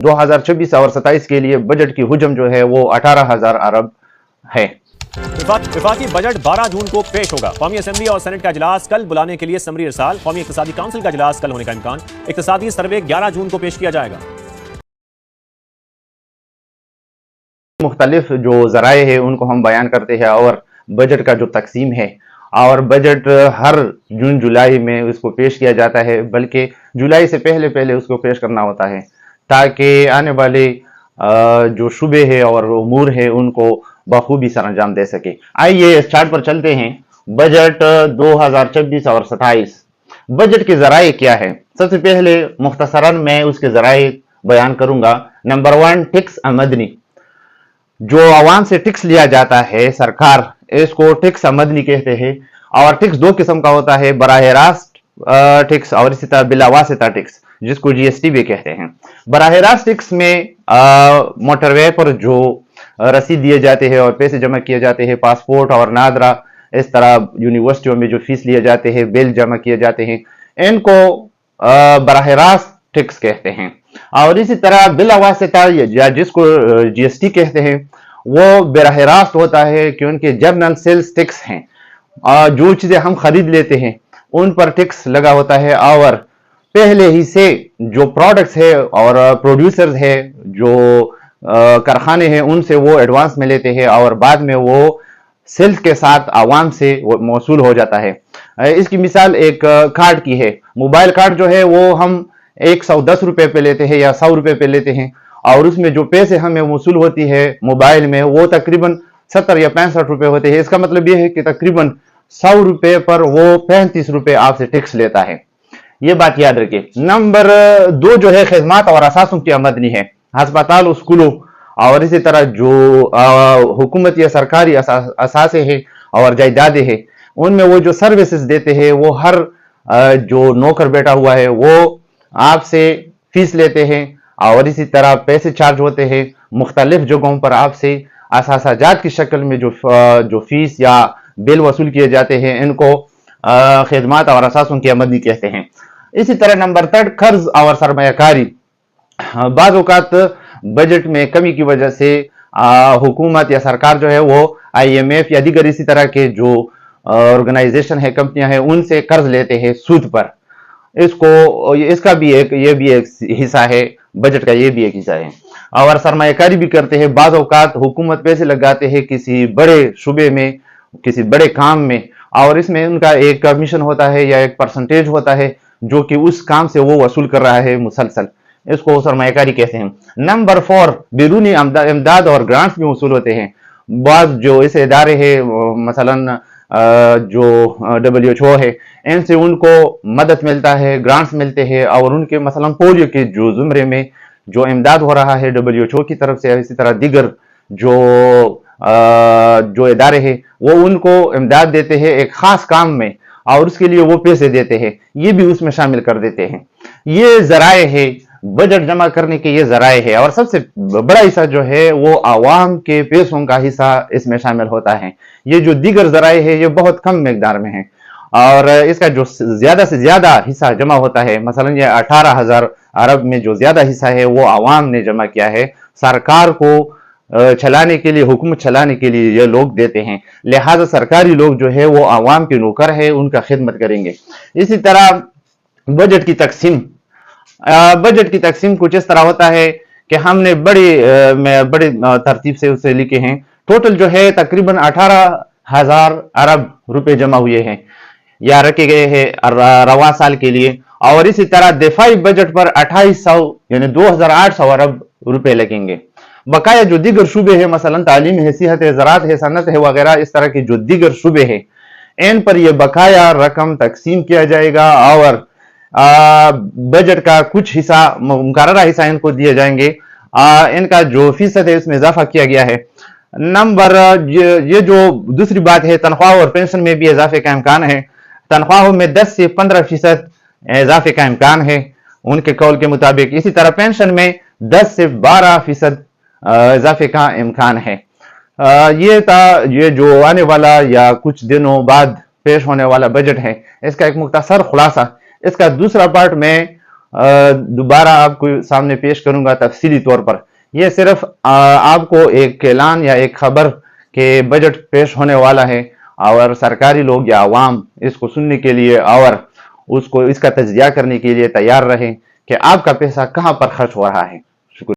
2026 اور 27 کے لیے بجٹ کی حجم جو ہے وہ 18,000 ارب ہے۔ وفاقی بجٹ 12 جون کو پیش ہوگا۔ قومی اسمبلی اور سینٹ کا اجلاس کل بلانے کے لیے سمری ارسال۔ قومی اقتصادی کونسل کا اجلاس کل ہونے کا امکان۔ اقتصادی سروے 11 جون کو پیش کیا جائے گا۔ مختلف جو ذرائع ہیں ان کو ہم بیان کرتے ہیں، اور بجٹ کا جو تقسیم ہے، اور بجٹ ہر جون جولائی میں اس کو پیش کیا جاتا ہے، بلکہ جولائی سے پہلے اس کو پیش کرنا ہوتا ہے تاکہ آنے والے جو شعبے ہیں اور امور ہیں ان کو بخوبی سر انجام دے سکے۔ آئیے اس چارٹ پر چلتے ہیں۔ بجٹ 2026 اور 27 بجٹ کے ذرائع کیا ہے؟ سب سے پہلے مختصراً میں اس کے ذرائع بیان کروں گا۔ نمبر 1، ٹیکس آمدنی۔ جو عوام سے ٹیکس لیا جاتا ہے، سرکار اس کو ٹیکس آمدنی کہتے ہیں، اور ٹیکس دو قسم کا ہوتا ہے، براہ راست ٹیکس اور اسی طرح بلا واسطہ ٹیکس، جس کو جی ایس ٹی بھی کہتے ہیں۔ براہ راست ٹیکس میں موٹر وے پر جو رسید دیے جاتے ہیں اور پیسے جمع کیے جاتے ہیں، پاسپورٹ اور نادرا، اس طرح یونیورسٹیوں میں جو فیس لیے جاتے ہیں، بل جمع کیے جاتے ہیں، ان کو براہ راست ٹیکس کہتے ہیں۔ اور اسی طرح بلا واسطہ یا جس کو جی ایس ٹی کہتے ہیں، وہ براہ راست ہوتا ہے کیونکہ جنرل سیلز ٹیکس ہیں، جو چیزیں ہم خرید لیتے ہیں ان پر ٹیکس لگا ہوتا ہے، اور پہلے ہی سے جو پروڈکٹس ہے اور پروڈیوسرز ہے، جو کارخانے ہیں، ان سے وہ ایڈوانس میں لیتے ہیں اور بعد میں وہ سیلز کے ساتھ عوام سے موصول ہو جاتا ہے۔ اس کی مثال ایک کارڈ کی ہے۔ موبائل کارڈ جو ہے وہ ہم 110 روپے پہ لیتے ہیں یا 100 روپے پہ لیتے ہیں، اور اس میں جو پیسے ہمیں موصول ہوتی ہے موبائل میں وہ تقریباً 70 یا 65 روپے ہوتے ہیں۔ اس کا مطلب یہ ہے کہ تقریباً 100 روپے پر وہ 35 روپے آپ سے ٹیکس لیتا ہے۔ یہ بات یاد رکھیں۔ نمبر 2 جو ہے خدمات اور اثاثوں کی آمدنی ہے۔ ہسپتال، اسکولوں اور اسی طرح جو حکومت یا سرکاری اثاثے ہیں اور جائیدادیں ہیں، ان میں وہ جو سروسز دیتے ہیں، وہ ہر جو نوکر بیٹھا ہوا ہے وہ آپ سے فیس لیتے ہیں، اور اسی طرح پیسے چارج ہوتے ہیں مختلف جگہوں پر آپ سے اثاثہ جات کی شکل میں جو فیس یا بل وصول کیے جاتے ہیں، ان کو خدمات اور اثاثوں کی آمدنی کہتے ہیں۔ اسی طرح نمبر 3، قرض اور سرمایہ کاری۔ بعض اوقات بجٹ میں کمی کی وجہ سے حکومت یا سرکار جو ہے وہ IMF یا دیگر اسی طرح کے جو آرگنائزیشن ہے، کمپنیاں ہیں، ان سے قرض لیتے ہیں سود پر۔ اس کا بھی یہ بھی ایک حصہ ہے بجٹ کا، یہ بھی ایک حصہ ہے۔ اور سرمایہ کاری بھی کرتے ہیں۔ بعض اوقات حکومت پیسے لگاتے ہیں کسی بڑے شعبے میں، کسی بڑے کام میں، اور اس میں ان کا ایک کمیشن ہوتا ہے یا ایک پرسنٹیج ہوتا ہے جو کہ اس کام سے وہ وصول کر رہا ہے مسلسل، اس کو سرمایہ کاری کہتے ہیں۔ نمبر 4، بیرونی امداد اور گرانٹس بھی وصول ہوتے ہیں۔ بعض جو ایسے ادارے ہیں، مثلاً جو WHO ہے، ان سے ان کو مدد ملتا ہے، گرانٹس ملتے ہیں، اور ان کے مثلاً پولیو کے جو زمرے میں جو امداد ہو رہا ہے WHO کی طرف سے، اسی طرح دیگر جو ادارے ہیں وہ ان کو امداد دیتے ہیں ایک خاص کام میں، اور اس کے لیے وہ پیسے دیتے ہیں، یہ بھی اس میں شامل کر دیتے ہیں۔ یہ ذرائع ہے بجٹ جمع کرنے کے، یہ ذرائع ہے۔ اور سب سے بڑا حصہ جو ہے وہ عوام کے پیسوں کا حصہ اس میں شامل ہوتا ہے۔ یہ جو دیگر ذرائع ہے یہ بہت کم مقدار میں ہیں، اور اس کا جو زیادہ سے زیادہ حصہ جمع ہوتا ہے، مثلا یہ 18,000 ارب میں جو زیادہ حصہ ہے وہ عوام نے جمع کیا ہے، سرکار کو چلانے کے لیے، حکومت چلانے کے لیے یہ لوگ دیتے ہیں، لہذا سرکاری لوگ جو ہے وہ عوام کے نوکر ہے، ان کا خدمت کریں گے۔ اسی طرح بجٹ کی تقسیم کچھ اس طرح ہوتا ہے کہ ہم نے بڑی ترتیب سے اسے لکھے ہیں۔ ٹوٹل جو ہے تقریباً 18,000 ارب روپے جمع ہوئے ہیں یا رکھے گئے ہیں رواں سال کے لیے، اور اسی طرح دفاعی بجٹ پر 2800 یعنی 2,800 ارب روپے لگیں گے۔ بقایا جو دیگر شعبے ہیں، مثلا تعلیم ہے، صحت ہے، زراعت ہے، صنعت ہے وغیرہ، اس طرح کے جو دیگر شعبے ہیں، ان پر یہ بقایا رقم تقسیم کیا جائے گا، اور بجٹ کا کچھ حصہ، مقررہ حصہ ان کو دیے جائیں گے۔ ان کا جو فیصد ہے اس میں اضافہ کیا گیا ہے۔ یہ جو دوسری بات ہے، تنخواہ اور پینشن میں بھی اضافے کا امکان ہے۔ تنخواہوں میں 10 سے 15% اضافے کا امکان ہے ان کے قول کے مطابق۔ اسی طرح پینشن میں 10 سے 12% اضافے کا امکان ہے۔ یہ تھا یہ جو آنے والا یا کچھ دنوں بعد پیش ہونے والا بجٹ ہے، اس کا ایک مختصر خلاصہ۔ اس کا دوسرا پارٹ میں دوبارہ آپ کو سامنے پیش کروں گا تفصیلی طور پر. یہ صرف آپ کو ایک اعلان یا ایک خبر کہ بجٹ پیش ہونے والا ہے اور سرکاری لوگ یا عوام اس کو سننے کے لیے اور اس کا تجزیہ کرنے کے لیے تیار رہیں کہ آپ کا پیسہ کہاں پر خرچ ہو رہا ہے.